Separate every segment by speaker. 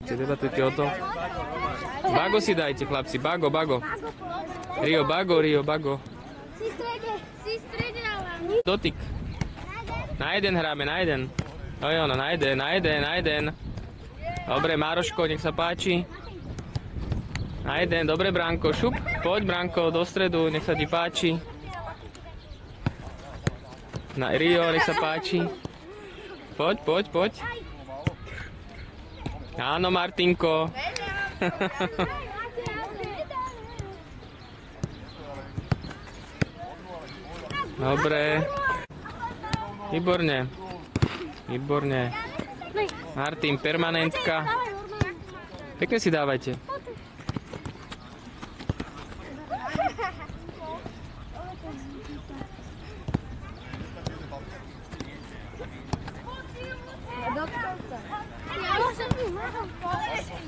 Speaker 1: Debatujte o tom. Bago si dajte, chlapci. Bago, bago. Rio, bago, Rio, bago.
Speaker 2: Si strede dávam.
Speaker 1: Dotyk. Na jeden hráme, na jeden. No jo, no, na jeden, na jeden, na jeden. Dobre, Mároško, nech sa páči. Na jeden, dobre, Branko, šup. Poď, Branko, do stredu, nech sa ti páči. Na Rio, nech sa páči. Poď, poď, poď. Áno, Martinko. Dobre. Výborne. Výborne. Martin, permanentka. Pekne si dávajte.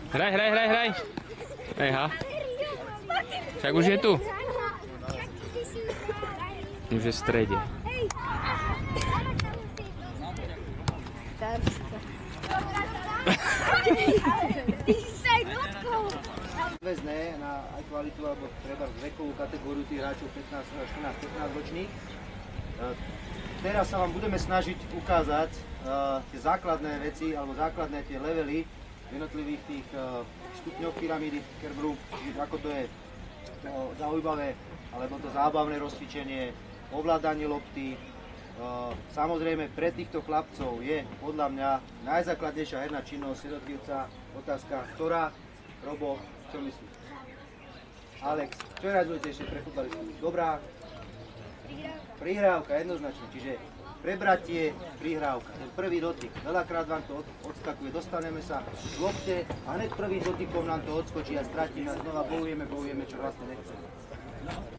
Speaker 1: Hraj, hraj, hraj, hraj. Ejha. Však už je tu. Už je v strede.
Speaker 3: Väzné na aj kvalitu alebo treba vekovú kategóriu tých hráčov 15-14-15 ročných. Teraz sa vám budeme snažiť ukázať tie základné veci alebo základné tie levely jednotlivých tých stupňov pyramídy Kerberu, ako to je zaujímavé alebo to zábavné rozcvičenie, ovládanie lopty. Samozrejme pre týchto chlapcov je podľa mňa najzákladnejšia herná činnosť jednotlivca otázka, ktorá. Robo, čo myslíš? Alex, čo je najdôležitejšie pre futbalistu? Dobrá? Prihrávka, jednoznačne, čiže prebratie, prihrávka. Ten prvý dotyk, veľakrát vám to odskakuje, dostaneme sa v lopte a hneď prvým dotykom nám to odskočí a stratíme a znova bojujeme, čo vlastne nechceme.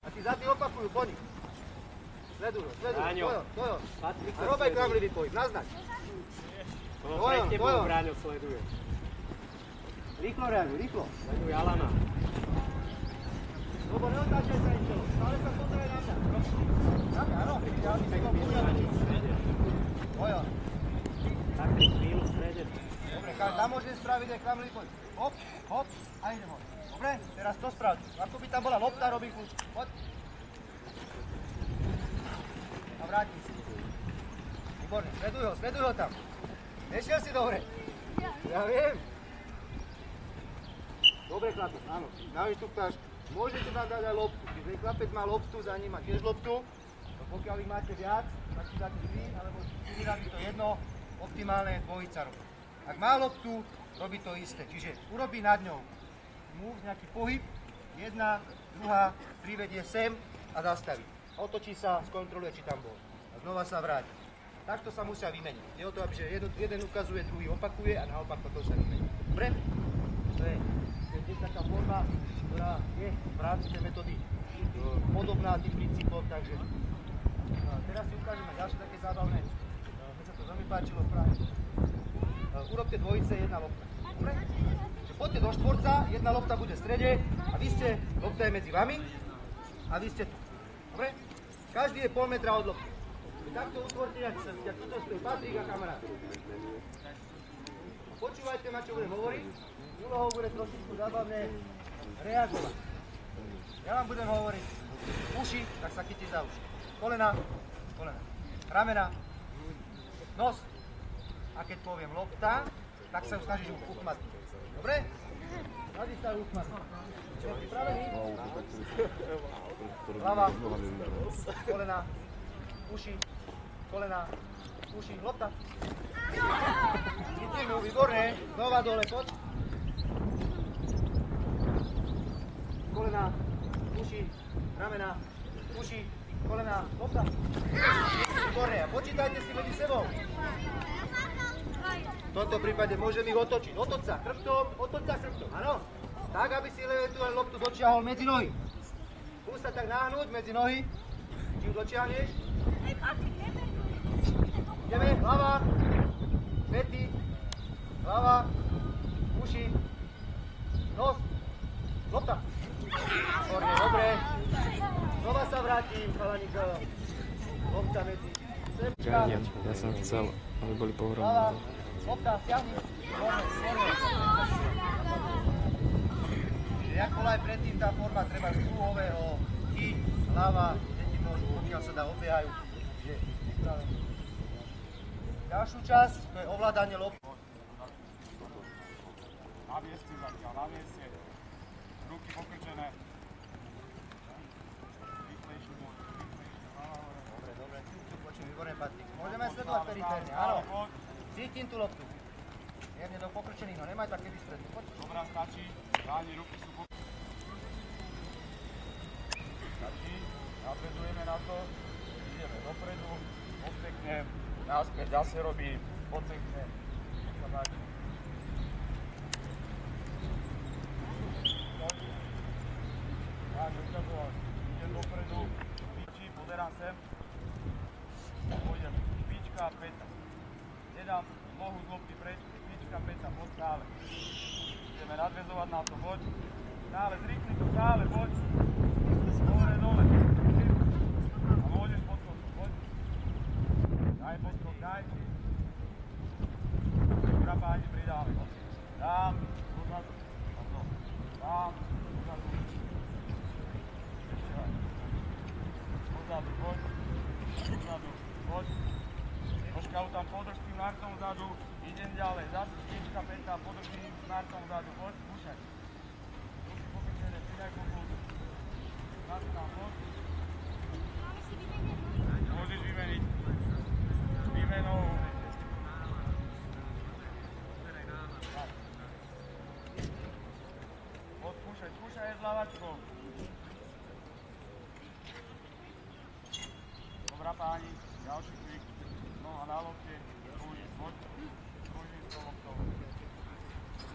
Speaker 3: A tí za tým opakujú, poď. Sleduj, Tojo. A Robek kramlivý pohyb, naznač. Tojo.
Speaker 4: Bráňo sleduje.
Speaker 3: Rýchlo reaguj, rýchlo.
Speaker 4: Sleduj Alana.
Speaker 3: Robo, neotáčaj sa ničo, stále sa pozeraj na mňa. Na mňa, áno. Tojo.
Speaker 4: Tak chvíľu v strede.
Speaker 3: Dobre, tam môžem spraviť aj klamlivý pohyb. Hop, hop a idem hop. Dobre, teraz to sprav. Ako by tam bola lopta, robí kľúč. Poď. A vrátim si. Výborne, sleduj ho tam. Nešiel si dobre. Ja viem. Dobre, chlapec, áno. Navyštuptáš. Môžete tam dať aj loptu. Keď chlapec má loptu, za ním má tiež loptu. No pokiaľ ich máte viac, tak si dáte 3, alebo 4 razy to jedno. Optimálne je dvojica robí. Ak má loptu, robí to isté. Čiže urobí nad ňou move, nejaký pohyb. Jedna, druhá, privedie sem a zastaví. Otočí sa, skontroluje, či tam bol. A znova sa vráti. Takto sa musia vymeniť. Je o to, že jeden ukazuje, druhý opakuje a naopak toto sa vymení. Dobre? To je taká forma, ktorá je v rámci tej metódy podobná tým princípom, takže teraz si ukážeme ďalšie také zábavné. Mne sa to veľmi páčilo v Prahe. Urobte dvojice, jedna lopta. Dobre? Poďte do štvorca, jedna lopta bude v strede a vy ste, lopta je medzi vami a vy ste tu. Dobre? Každý je pol metra od lopty. Takto utvorte, jak tuto stojí Patrik a kamarát. Počúvajte ma, čo budem hovoriť. Úlohou bude trošičku zábavné reagovať. Ja vám budem hovoriť uši, tak sa chytíš za uši. Kolena, ramena, nos. A keď poviem lopta, tak sa ju snažíš uchmatnúť. Dobre? Snažíš sa ju uchmatnúť. Ste pripravení? Hlava, kolena, uši, kolena, uši, lopta. Chytíš mu, výborné. Znova dole, poď. Kolena, uši, ramena, uši, kolena, lopta. Výborné. A počítajte si medzi sebou. V tomto prípade môžem ich otočiť. Otoč sa chrbtom, áno. Tak, aby si tú loptu dočiahol medzi nohy. Skús sa tak náhnuť medzi nohy. Či ju dočiahneš? Ideme, hlava, pety, hlava, uši, nos, lopta. Dobre. Znova sa vrátim, chalaník, lopta medzi sebka.
Speaker 1: Ja som chcel, aby boli pohromadé.
Speaker 3: Hlava, lopta, stiahni. Dobre. ale aj predtým tá forma treba kruhového, chyť, hlava, deti môžu, pokiaľ sa dá, obiehajú. Čiže pripravený. Ďalšiu časť, to je ovládanie lopty.
Speaker 5: Na mieste zatiaľ, na mieste. Ruky pokrčené. Rýchlejší môj, rýchlejší, hlava hore.
Speaker 3: Dobre, dobre, ťuk, počujem, výborné Patrik. Môžeme sledovať periférne, áno. Cítim tú loptu. Mierne do pokrčených, no nemaj také vystredné. Poď.
Speaker 5: Dobrá, stačí. Dáni, ruky sú pokrčené. Stačí. Nadvezujeme na to. Ideme dopredu. Odseknem. Naspäť zase robím. Odseknem. Nech sa páči. Tak, ukazovať. Idem dopredu. Špičí, pozerám sem. Pôjdem. Špička a päta. Nedám nohu z lopty preč. Špička, päta, poď stále. Ideme nadväzovať na to, poď. Stále, zrýchli to, stále, poď. Hore, dole. A môžeš podskok, poď. Daj podskok, daj. Dobrá páni, pridáme. Dám, pozadu. Dám, pozadu. Pozadu, poď. Pozadu, poď. Troška tam podrž s tým nartom vzadu. Idem ďalej, zase špička, päta, podržím s nartom vzadu, poď, skúšaj. Ruky pokrčené, pridaj pokus. Zase tam, poď. Môžeš vymeniť. Výmenou. Poď, skúšaj, skúšaj aj s hlavačkou. Dobrá páni, ďalší klik. Noha na lopte, druhý, poď.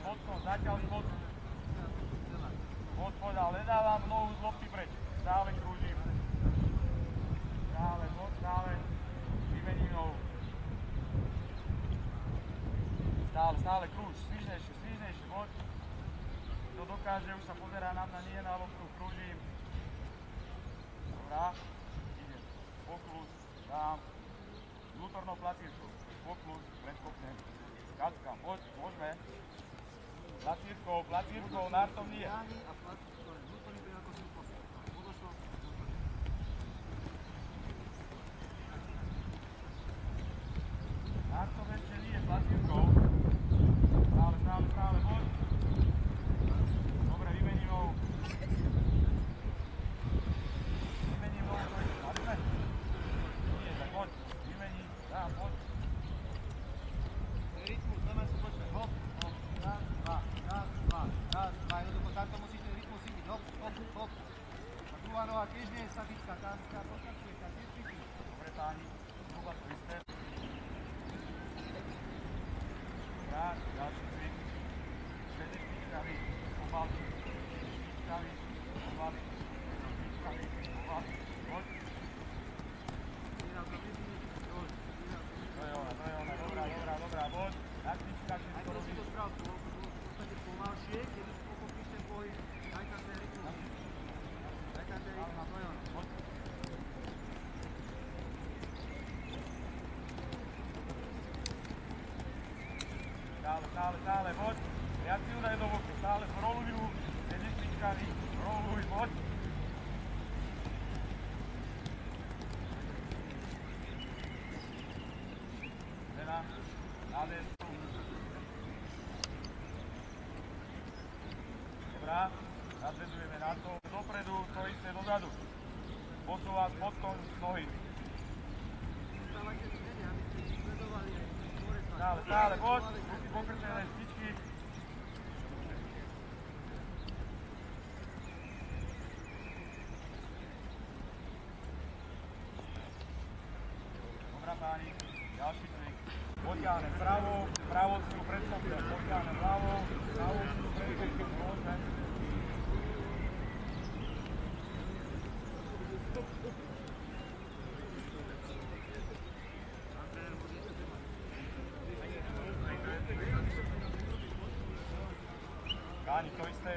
Speaker 5: Spodkom, zatiaľ spodkom. Poď, ale nedávam nohu z lopty preč. Stále krúžim. Stále, poď, stále. Vymením nohu. Stále krúž. Svižnejšie, poď. Kto dokáže, už sa pozerá na mňa, nie na loptu. Krúžim. Dobrá. Idem. Poklus, dám. Vnútornou placírkou. Poklus, predkopnem. Kackam, poď, môžeme. Placírkou, nartom nie. Nartom ešte nie, placírkou. Stále, poď. Dobre, vymením nohu. Vymením nohu, poďme. Nie, tak poď, vymením, dám, poď. Rytmus, jdeme si počkať, hop, raz, dva, jednoducho takto musíš ten rytmus si byť, hop. A druhá noha tiež nie je statická, tá podkačuje, tá tiež cíti. Dobre páni, zhruba to isté. Dobrá, ďalší cvik. Švedne špičkami, obaly, poď. To je ona, dobrá, poď. Na špička, všetko robíš. Pomalšie, keď už pochopíš ten pohyb, daj tam ten rytmus. Poď. Stále, poď. Viac si udaj do boku, stále roluj ju, medzi špičkami, roluj, poď. Žena, nádej. Dobrá, nadvezujeme na to. Dopredu, to isté dozadu. Posúva spodkom nohy. Stále, poď. Ruky pokrčené, špičky. Dobrá páni, ďalší cvik. Potiahnem pravou silu predstopne, potiahnem ľavou silu predstopne, môžeme. Gáni, to isté,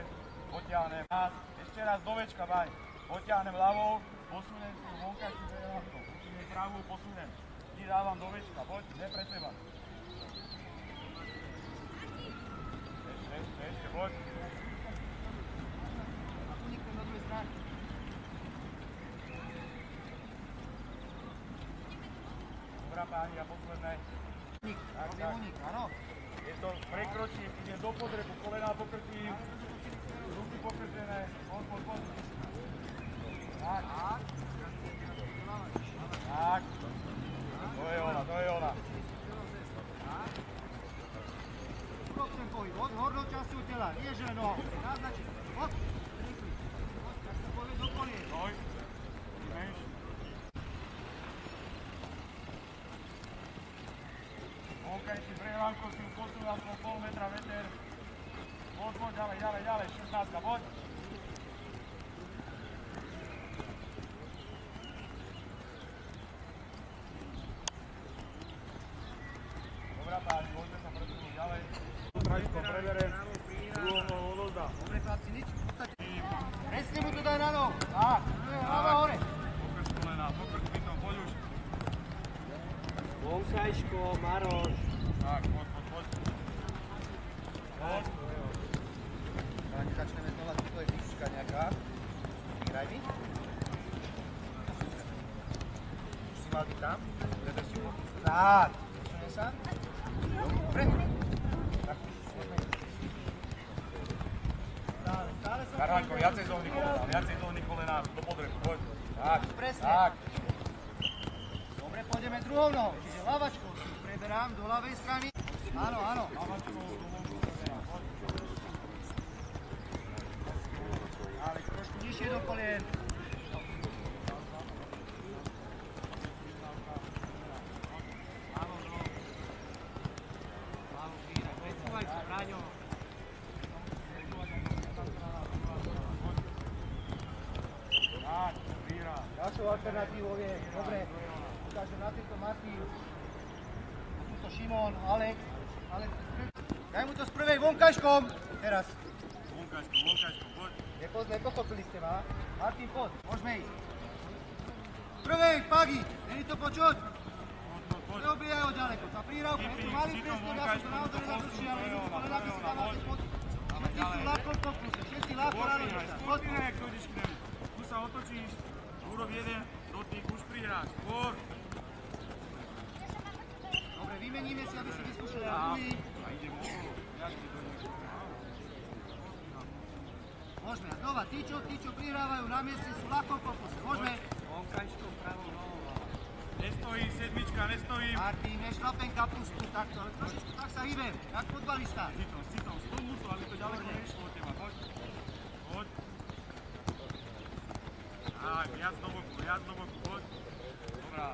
Speaker 5: potiahnem raz, ešte raz do večka, báň. Potiahnem ľavou, posuniem si vonkajšiu preľavkou, posuniem pravú, posuniem. Ti dávam do večka, poď, ne pre seba. Ešte, poď. páni, a posledné.
Speaker 3: Robím unik, áno.
Speaker 5: Je to prekročím, idem do podrebu, kolená pokrčím, ruky pokrčené, poď. Tak. Tak. To je ona.
Speaker 3: Urob ten pohyb, od hornou časťou tela, nie že nohou. Naznačiť. Hop. Rýchli. Tak sa povie do kolien.
Speaker 5: Stoj. Menš. Vonkajší prehľadko si ju posúvam po pol metra veter. Poď, ďalej, 16, poď. Dobrá páni, môžeme sa presunúť ďalej. Tražičko preberem, druhou nohou odozdám.
Speaker 3: Dobre, chlapci, nič. V podstate. Presne mu to daj na nohu. Tak, hlava hore.
Speaker 5: Pokrč kolena, pokrč bytom, poď už.
Speaker 4: Vonkajško, Maroš.
Speaker 5: Tak, poď. Poď.
Speaker 3: Páni, začneme znova, to je fyzika nejaká. Vyhraj mi. Už si mal byť tam. Preber si ho. Tak, posunie sa. Dobre. Tak, poďme. Stále som...
Speaker 5: Karhanko, viacej zóny kolena, do podrebu, poď. Tak,
Speaker 3: Presne.
Speaker 5: tak.
Speaker 3: Dobre, pôjdeme druhou nohou. Čiže lavačkou si preberám do ľavej strany. Áno.
Speaker 5: Lavačkou do vonku preberám, poď.
Speaker 3: Ale trošku nižšie do kolien.
Speaker 5: Tak, víra.
Speaker 3: Ďalšou alternatívou je, dobre, ukážem na tento Martin, a tuto Šimon, Alex, daj mu to z prvej vonkajškom, teraz.
Speaker 5: Vonkajško, poď.
Speaker 3: Nepochopili ste ma, Martin, poď, môžeme ísť. Prvej, Pagi, není to počuť?
Speaker 5: Poď.
Speaker 3: Neobíjaj ho ďaleko, tá prírávka, je tu malý priestor, ja som to naozaj nezadrží, ale vidíš, kolena by si dávate pocit. Všetci sú ľahko v pokluse, všetci ľahko ráno sa.
Speaker 5: Skôr prihráš, ak dojdeš k nemu. Tu sa otočíš, urob jeden dotyk, už prihráš. Skôr.
Speaker 3: Dobre, vymeníme si, aby si vyskúšali aj druhý.
Speaker 5: A idem okolo. Ja ti do neho.
Speaker 3: Môžeme, a znova, tí, čo prihrávajú na mieste, sú ľahko v pokluse, môžeme.
Speaker 4: Vonkajško, pravou nohou.
Speaker 5: Nestojí, sedmička, nestojí.
Speaker 3: Martin, nešlapem kapustu takto, ale trošičku tak sa hýbem, jak fotbalista.
Speaker 5: Citom, stlmu to, aby to ďaleko nešlo od teba. Poď. Tak, viac do boku, poď. Dobrá.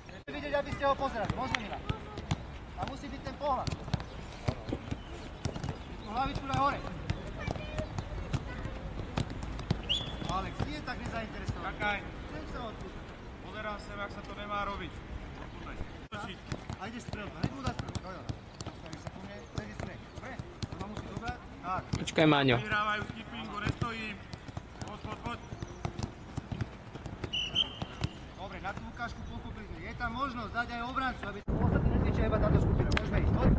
Speaker 3: Chcete vidieť, aby ste ho pozerali, môžeme, Mila. A musí byť ten pohľad. Tú hlavičku daj hore. Alex, nie je tak nezainteresovaný.
Speaker 5: Čakaj.
Speaker 3: Chcem sa odpúšť.
Speaker 5: Pozerám sem, ak sa to nemá robiť. Odpútaj. Točiť.
Speaker 3: A ideš strelba, hneď mu dá strelbu. No jo. Postavíš sa po mne, prejdeš strelbu. Dobre? Ona musí dobrať. Tak.
Speaker 1: Počkaj, Maňo.
Speaker 5: Vyhrávajú skippingu, nestojím. Poď.
Speaker 3: Dobre, na tú ukážku pochopili sme. Je tam možnosť dať aj obrancu, aby to ostatní netečia iba táto skupina. Môžeme ísť, poď.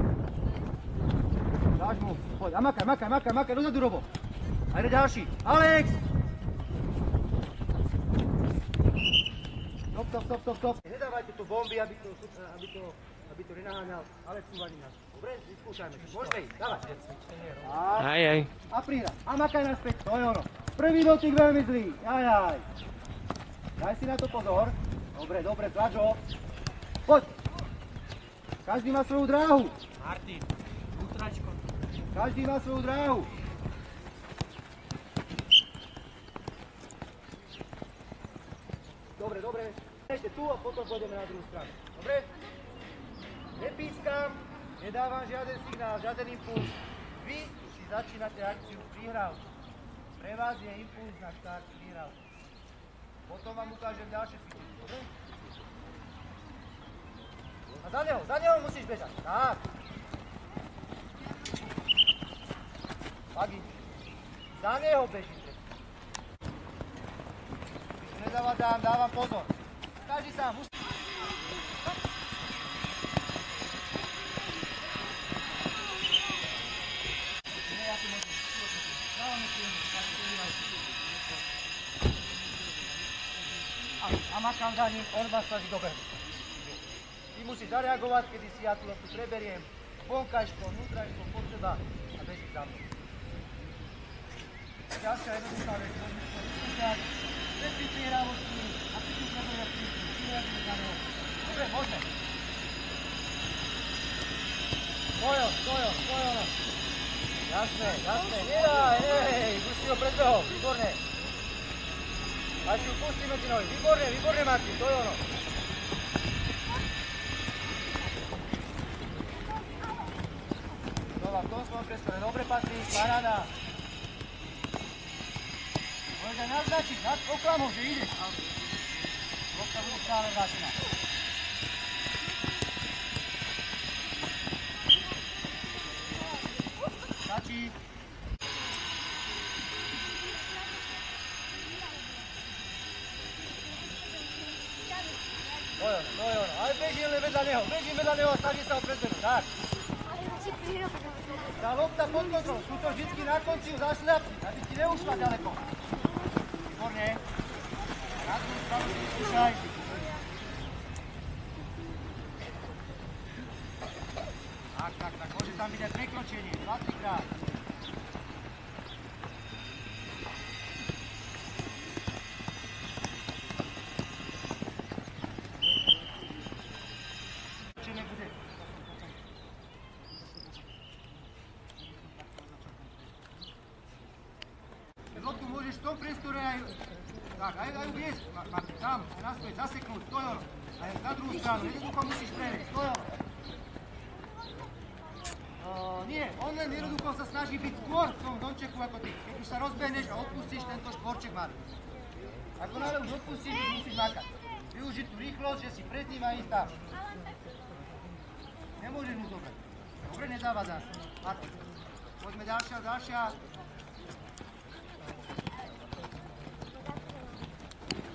Speaker 3: Dáš mu, poď. A makaj, dozadu, Robo. A ide ďalší. Alex! Stop. Nedávajte tu bomby, aby to nenaháňal Alex Uvanina. Dobre, vyskúšajme. Môžeme ísť, dávaj.
Speaker 1: Aj.
Speaker 3: A prihra. A makaj naspäť, to je ono. Prvý dotyk veľmi zlý. Aj. Daj si na to pozor. Dobre, tlač ho. Poď. Každý má svoju dráhu.
Speaker 4: Martin, útračko.
Speaker 3: Každý má svoju dráhu. Dobre. Ešte tu a potom pôjdeme na druhú stranu. Dobre? Nepískam, nedávam žiaden signál, žiaden impuls. Vy si začínate akciu prihrávku. Pre vás je impuls na štart prihrávku. Potom vám ukážem ďalšie cvičenie. Dobre? A za neho musíš bežať. Tak. Pagi. Za neho bežíte. Dávam pozor. Každý sám musí. makám za ním, on ma snaží dobehnúť. Ty musíš zareagovať, kedy si ja tú loptu preberiem, vonkajškom, vnútrajškom, pod seba a bežíš za mnou. Ďalšia jednoduchá vec, môžeš to vyskúšať, bez tých prihrávosti a ty si sleduješ ty reaguješ na neho. Dobre, môžeme. Stojo. Jasné, nedaj, už si ho predbehol, výborné. A si ju pustí medzi nohy, výborné Martin, to je ono. Znova v tom svojom priestore, dobre Patrik, paráda. Môžeš aj naznačiť, oklamou, že ideš. Lopta bude stále vrátená. Stačí. Stojo, ale bežím vedľa neho a snaží sa ho predbehnúť, tak. Tá lopta pod kontrolou, sú to vždycky na konci ju zašľapni, aby ti neušla ďaleko. Výborne. Na tú stranu si skúšaj. Tak, môže tam byť aj prekročenie, 20 krát. Loptu môžeš v tom priestore aj ju viesť, tam, naspäť, zaseknúť, to je ono. Aj na druhú stranu, jednoducho musíš prejsť, to je ono. Nie, on len jednoducho sa snaží byť skôr v tom domčeku ako ty. Keď už sa rozbehneš a odpustíš, tento štvorček má. Ako náhle už odpustíš, už musíš makať. Využiť tú rýchlosť, že si pred ním a ísť tam. Nemôžeš mu zobrať. Dobre, nezávadzáš. Poďme ďalšia.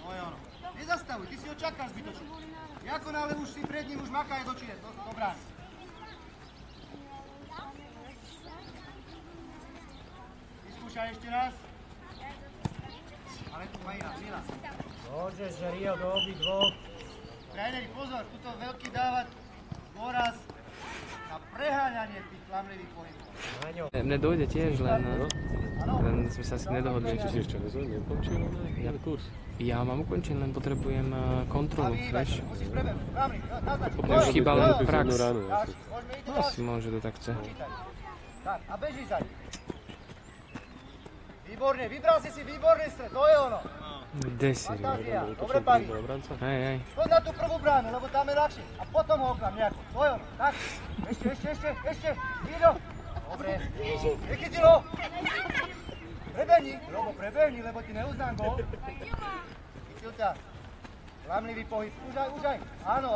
Speaker 3: To je ono. Nezastavuj, ty si ho čakáš zbytočne. Ako náhle už si pred ním, už maká je do čine, to bráni. Vyskúšaj ešte raz. Ale tu Majina, Mila.
Speaker 4: Môžeš, že Rio do obidvoch.
Speaker 3: Tréneri, pozor, tuto veľký dávať dôraz na preháňanie tých klamlivých pohybov.
Speaker 1: Mne dojde tiež, len sme sa asi nedohodli.
Speaker 6: Ty si ešte nekončil kurz?
Speaker 1: Ja mám ukončený, len potrebujem kontrolu, vieš?
Speaker 3: Musíš prebehnúť, klamlivý, naznač.
Speaker 1: Už chýba len prax.
Speaker 3: Môžeme ísť ďalej.
Speaker 1: Asi môže to tak chce.
Speaker 3: Tak, a beží za ním. Výborne, vybral si výborný stred, to je ono.
Speaker 1: Kde si?
Speaker 3: Fantázia, dobre parí.
Speaker 1: Hej.
Speaker 3: Poď na tú prvú bránu, lebo tam je ľahšie. A potom ho oklam nejako, to je ono. Tak, ešte, Ido. Dobre, nechytil ho. Prebehni, lebo ti neuznám gól. Chytil ťa. Klamlivý pohyb, už aj. Áno,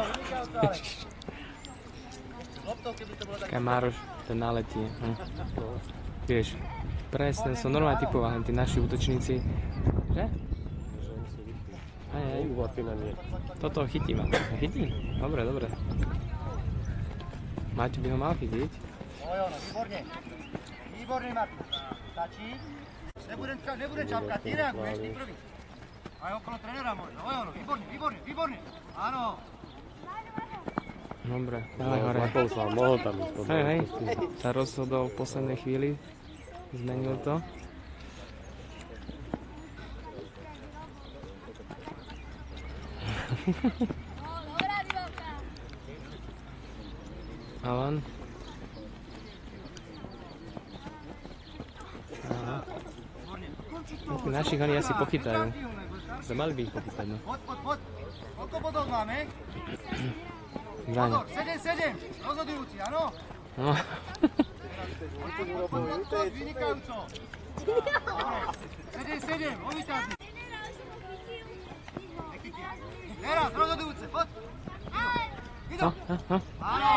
Speaker 3: vynikajúco ale. Loptou, keby to bolo tak...
Speaker 1: Taká Mároš, ten naletie. Vieš, presne, som normálne typoval, len tí naši útočníci. Že? Hej. Toto chytí ma. Chytí? Dobre. Maťo by ho mal chytiť.
Speaker 3: Ono, výborne Martin. Stačí. Nebudem čapkať, ty reaguješ, ty prvý. Aj okolo trénera možno, ono, výborne. Áno.
Speaker 1: Dobre, dávaj hore.
Speaker 6: Mohol tam ísť.
Speaker 1: Hej, sa rozhodol v poslednej chvíli. Zmenil to. Alan. Aha. Tí našich oni asi pochytajú. Mali by ich pochytať, no.
Speaker 3: Poď. Koľko bodov máme?
Speaker 1: Pozor,
Speaker 3: 7, rozhodujúci, áno?
Speaker 1: No.
Speaker 3: Poď, vynikajúco. 7, o víťazný. Teraz, rozhodujúce, poď. Ido. Áno.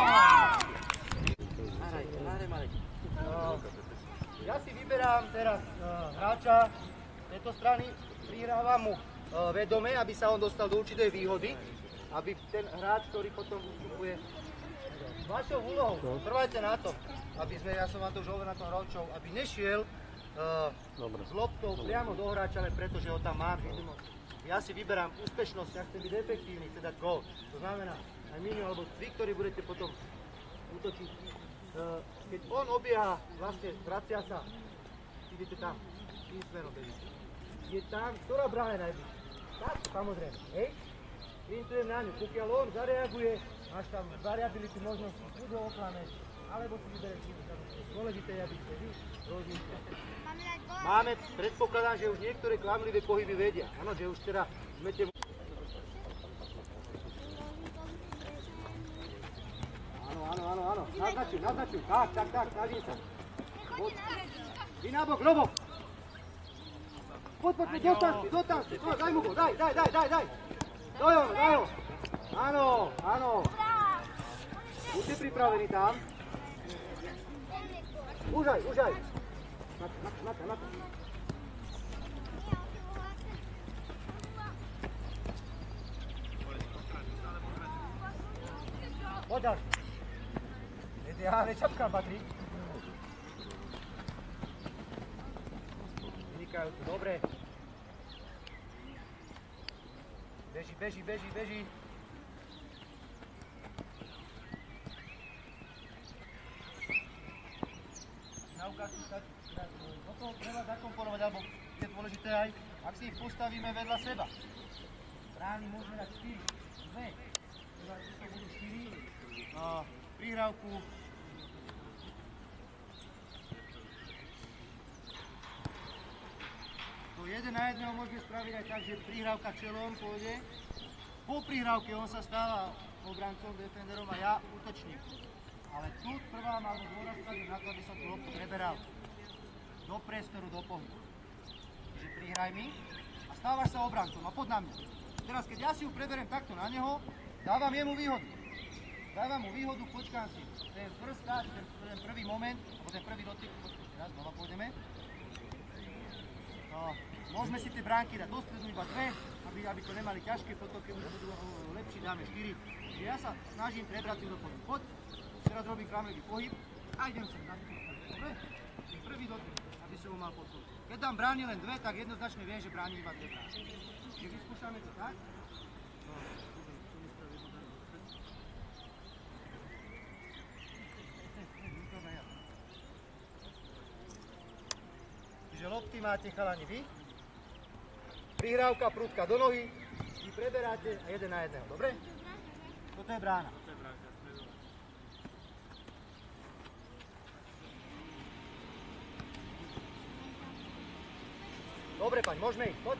Speaker 3: Ja si vyberám teraz hráča tejto strany, prihrávam mu vedome, aby sa on dostal do určitej výhody, aby ten hráč, ktorý potom vystupuje s vašou úlohou, trvajte na tom, aby sme, ja som vám to už hovoril na tom Rovčov, aby nešiel s loptou priamo do hráča, len preto, že ho tam mám, Ja si vyberám úspešnosť, ja chcem byť efektívny, chcem dať gól. To znamená, aj minimum, alebo vy, ktorí budete potom útočiť. Keď on obieha, vlastne vracia sa, idete tam, tým smerom bežíte. Je tam, ktorá brána je najbližšia? Tak, samozrejme, hej? Printujem na ňu, pokiaľ on zareaguje, máš tam variability možnosti, buď ho oklameš, alebo si vybereš tým, dôležité je, aby ste vy rozmýšľali. Máme, predpokladám, že už niektoré klamlivé pohyby vedia. Áno, že už teda smete... Áno. Naznačuj. Tak, snažím sa. Vy nabok, Robo. Poď, dotan si. No, daj mu go, daj. Daj ho. Áno. Buďte pripravení tam. Užaj. Na to. Poď ďalej. Ideálne čapka, Patrik. Vynikajúco, dobre. Beží. Na ukážku stačí. Do toho treba zakomponovať, alebo je dôležité aj, ak si ich postavíme vedľa seba. Brány môžeme dať 4, 2. Teda, že to budú 4. Prihrávku. To 1 na 1 môžeme spraviť aj tak, že prihrávka čelom pôjde. Po prihrávke on sa stáva obrancom, defenderom a ja útočníkom. Ale tu trvám alebo dôraz kladiem na to, aby som tú loptu preberal do priestoru, do pohybu. Čiže prihraj mi a stávaš sa obrancom a pod na mňa. Teraz keď ja si ju preberiem takto na neho, dávam jemu výhodu. Počkám si. Ten prstáč, ten prvý moment, alebo ten prvý dotyk, teraz znova pôjdeme. Môžeme si tie bránky dať do stredu iba 2, aby to nemali ťažké, potom keď už budú lepší, dáme 4. Čiže ja sa snažím prebrať si do pohybu. Poď, teraz robím klamlivý pohyb a idem sem na tú. Dobre? Prvý dotyk, aby som ho mal pod pohyb. Keď dám brány len 2, tak jednoznačne viem, že bráni iba 2 brány. Čiže vyskúšame to tak. Čiže lopty máte chalani vy. Prihrávka, prúdka do nohy. Vy preberáte a 1 na 1. Dobre? Toto je brána. Dobre, paň, môžeme ísť, poď.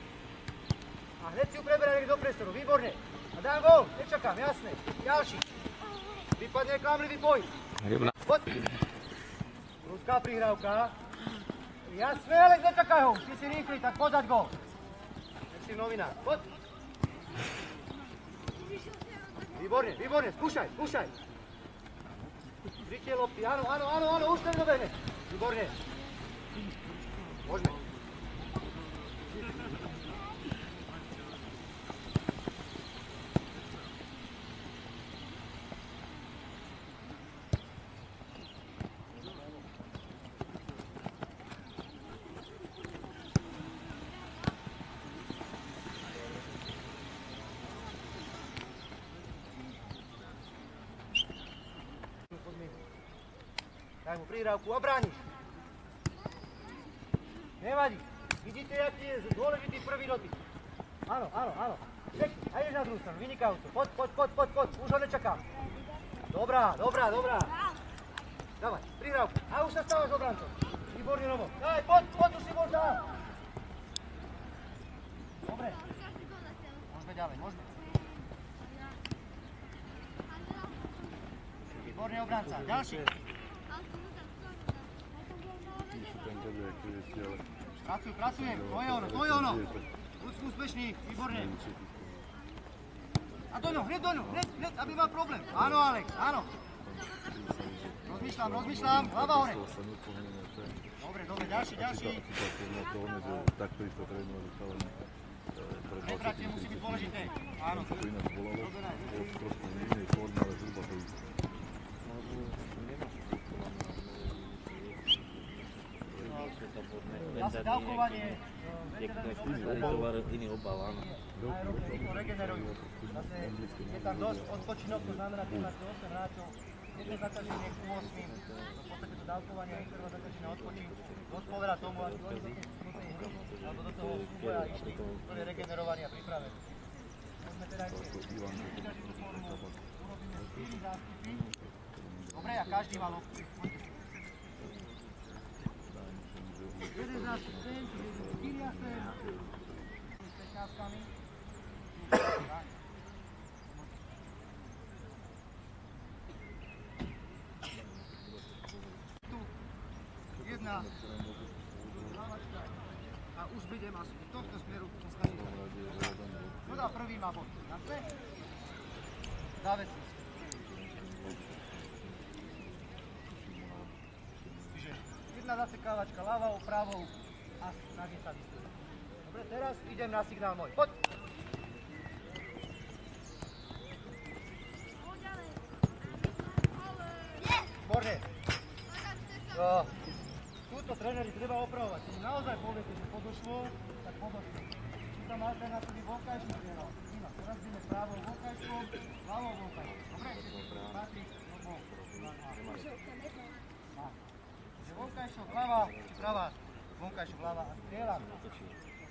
Speaker 3: A hneď si ju preberaj do priestoru, výborne. A dám gól, nečakám, jasné. Ďalší. Vypadne klamlivý pohyb. Poď. Prúdka prihrávka. Jasné, ale nečakaj ho, ty si rýchly, tak poď dať gól. Nech si novinár, poď. Výborne, skúšaj. Zvytie lopty, áno, už ten dobehne. Výborne. Môžeme. Daj mu prihrávku a brániš. Nevadí. Vidíte, aký je dôležitý prvý dotyk. Áno. Ček, a ideš na druhú stranu, vynikajúco. Poď. Už ho nečakám. Dobrá. Dávaj, prihrávku. A už sa stávaš obrancom. Výborný, Robo. Daj, poď, už si možná. Dobre. Môžeme ďalej. Výborný obranca. Ďalší. Pracujem, to je ono. Buď úspešný, výborne. A do ňo, hneď, aby mal problém. Áno, Alex, áno. Rozmýšľam, hlava hore. Dobre, ďalší. Netratie musí byť dôležité. Áno. Zase dávkovanie.
Speaker 6: Starý tovar, iný obal, áno.
Speaker 3: aerobne rýchlo regenerujú. Zase je tam dosť odpočinok, to znamená, keď máte 8 hráčov, jedné zataženie k 8, v podstate to dávkovanie aj prvá zatažená odpočín, dosť povedá tomu, aby oni do tej hry alebo do toho súboja išli plne regenerovaní a pripravení. Môžeme teda ešte vyťažiť tú formu, urobíme 4 zástupy. Dobre, a každý má loptu. Jeden zástup sem, čiže 4 a sem. S 15-kami. Tu jedna lávačka a už budem asi z tohto smeru postaviť. Kto dá prvý má bod? Jasné? Závesí. Čiže jedna zasekávačka ľavou, pravou a snažím sa vystreliť. Dobre, teraz idem na signál môj. Poď! Výborne. Jo. Túto tréneri treba opravovať. Keď naozaj poviete, že podošlo, tak podošlo. Sú tam alternatívy vonkajším smerom. Teraz ideme pravou vonkajškom, ľavou vonkajškom. Dobre? Patrik, no. Čiže vonkajšok ľava, pravá, vonkajšok ľava a strieľam.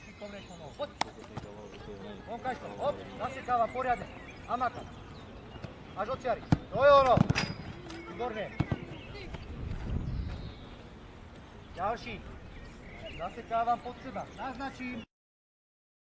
Speaker 3: Šikovnejšou nohou. Poď! Vonkajškom, hop, zasekávam poriadne. A makam. Až od čiary. To je ono. Výborne. Ďalší. Zasekávam pod seba. Naznačím.